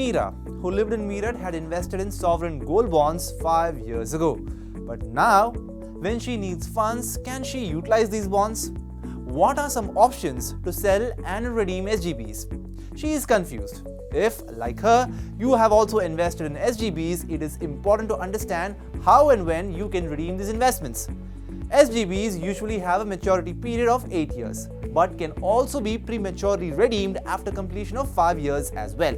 Meera, who lived in Meerut, had invested in sovereign gold bonds 5 years ago. But now, when she needs funds, can she utilize these bonds? What are some options to sell and redeem SGBs? She is confused. If, like her, you have also invested in SGBs, it is important to understand how and when you can redeem these investments. SGBs usually have a maturity period of 8 years, but can also be prematurely redeemed after completion of 5 years as well.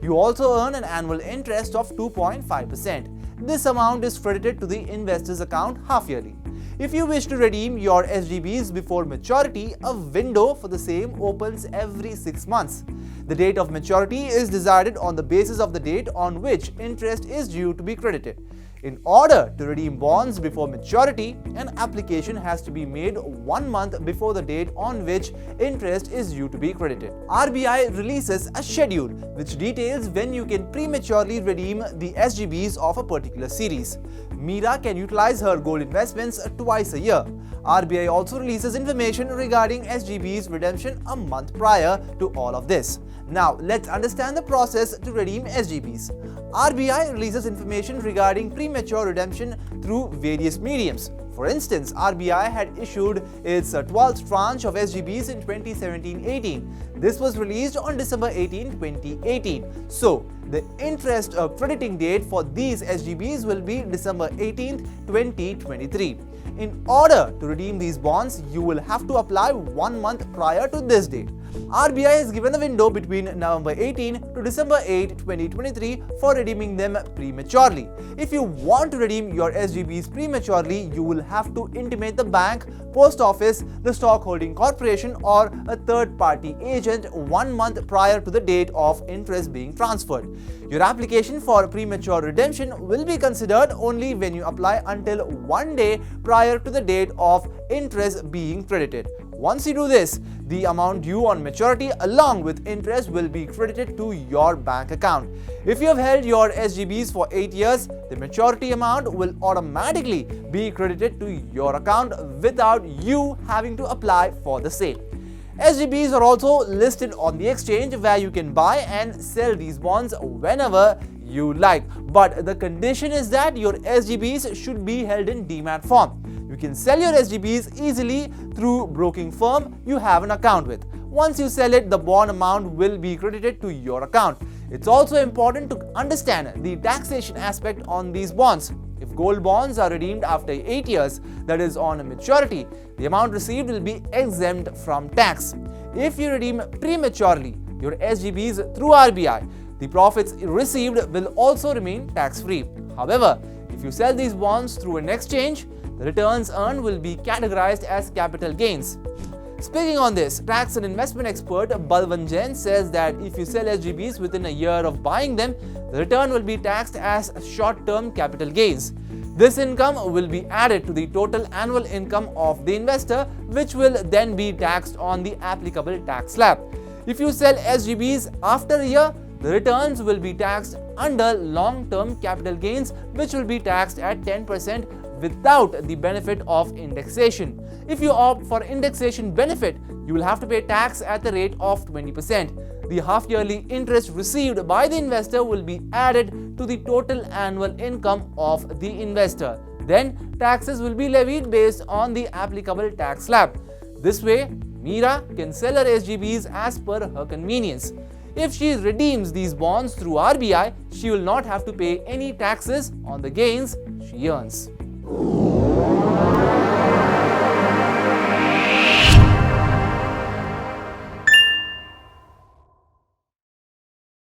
You also earn an annual interest of 2.5%. This amount is credited to the investor's account half-yearly. If you wish to redeem your SGBs before maturity, a window for the same opens every 6 months. The date of maturity is decided on the basis of the date on which interest is due to be credited. In order to redeem bonds before maturity, an application has to be made 1 month before the date on which interest is due to be credited. RBI releases a schedule which details when you can prematurely redeem the SGBs of a particular series. Meera can utilize her gold investments twice a year. RBI also releases information regarding SGBs redemption a month prior to all of this. Now, let's understand the process to redeem SGBs. RBI releases information regarding premature redemption through various mediums. For instance, RBI had issued its 12th tranche of SGBs in 2017-18. This was released on December 18, 2018. So, the interest crediting date for these SGBs will be December 18, 2023. In order to redeem these bonds, you will have to apply 1 month prior to this date. RBI has given a window between November 18 to December 8, 2023 for redeeming them prematurely. If you want to redeem your SGBs prematurely, you will have to intimate the bank, post office, the stockholding corporation or a third-party agent 1 month prior to the date of interest being transferred. Your application for premature redemption will be considered only when you apply until 1 day prior to the date of interest being credited. Once you do this, the amount due on maturity along with interest will be credited to your bank account. If you have held your SGBs for 8 years, the maturity amount will automatically be credited to your account without you having to apply for the same. SGBs are also listed on the exchange where you can buy and sell these bonds whenever you like. But the condition is that your SGBs should be held in demat form. You can sell your SGBs easily through broking firm you have an account with. Once you sell it, the bond amount will be credited to your account. It's also important to understand the taxation aspect on these bonds. If gold bonds are redeemed after 8 years, that is on maturity, the amount received will be exempt from tax. If you redeem prematurely your SGBs through RBI, the profits received will also remain tax-free. However, if you sell these bonds through an exchange, the returns earned will be categorized as capital gains. Speaking on this, tax and investment expert Balwan Jain says that if you sell SGBs within a year of buying them, the return will be taxed as short-term capital gains. This income will be added to the total annual income of the investor, which will then be taxed on the applicable tax slab. If you sell SGBs after a year, the returns will be taxed under long-term capital gains, which will be taxed at 10% without the benefit of indexation. If you opt for indexation benefit, you will have to pay tax at the rate of 20%. The half-yearly interest received by the investor will be added to the total annual income of the investor. Then, taxes will be levied based on the applicable tax slab. This way, Meera can sell her SGBs as per her convenience. If she redeems these bonds through RBI, she will not have to pay any taxes on the gains she earns.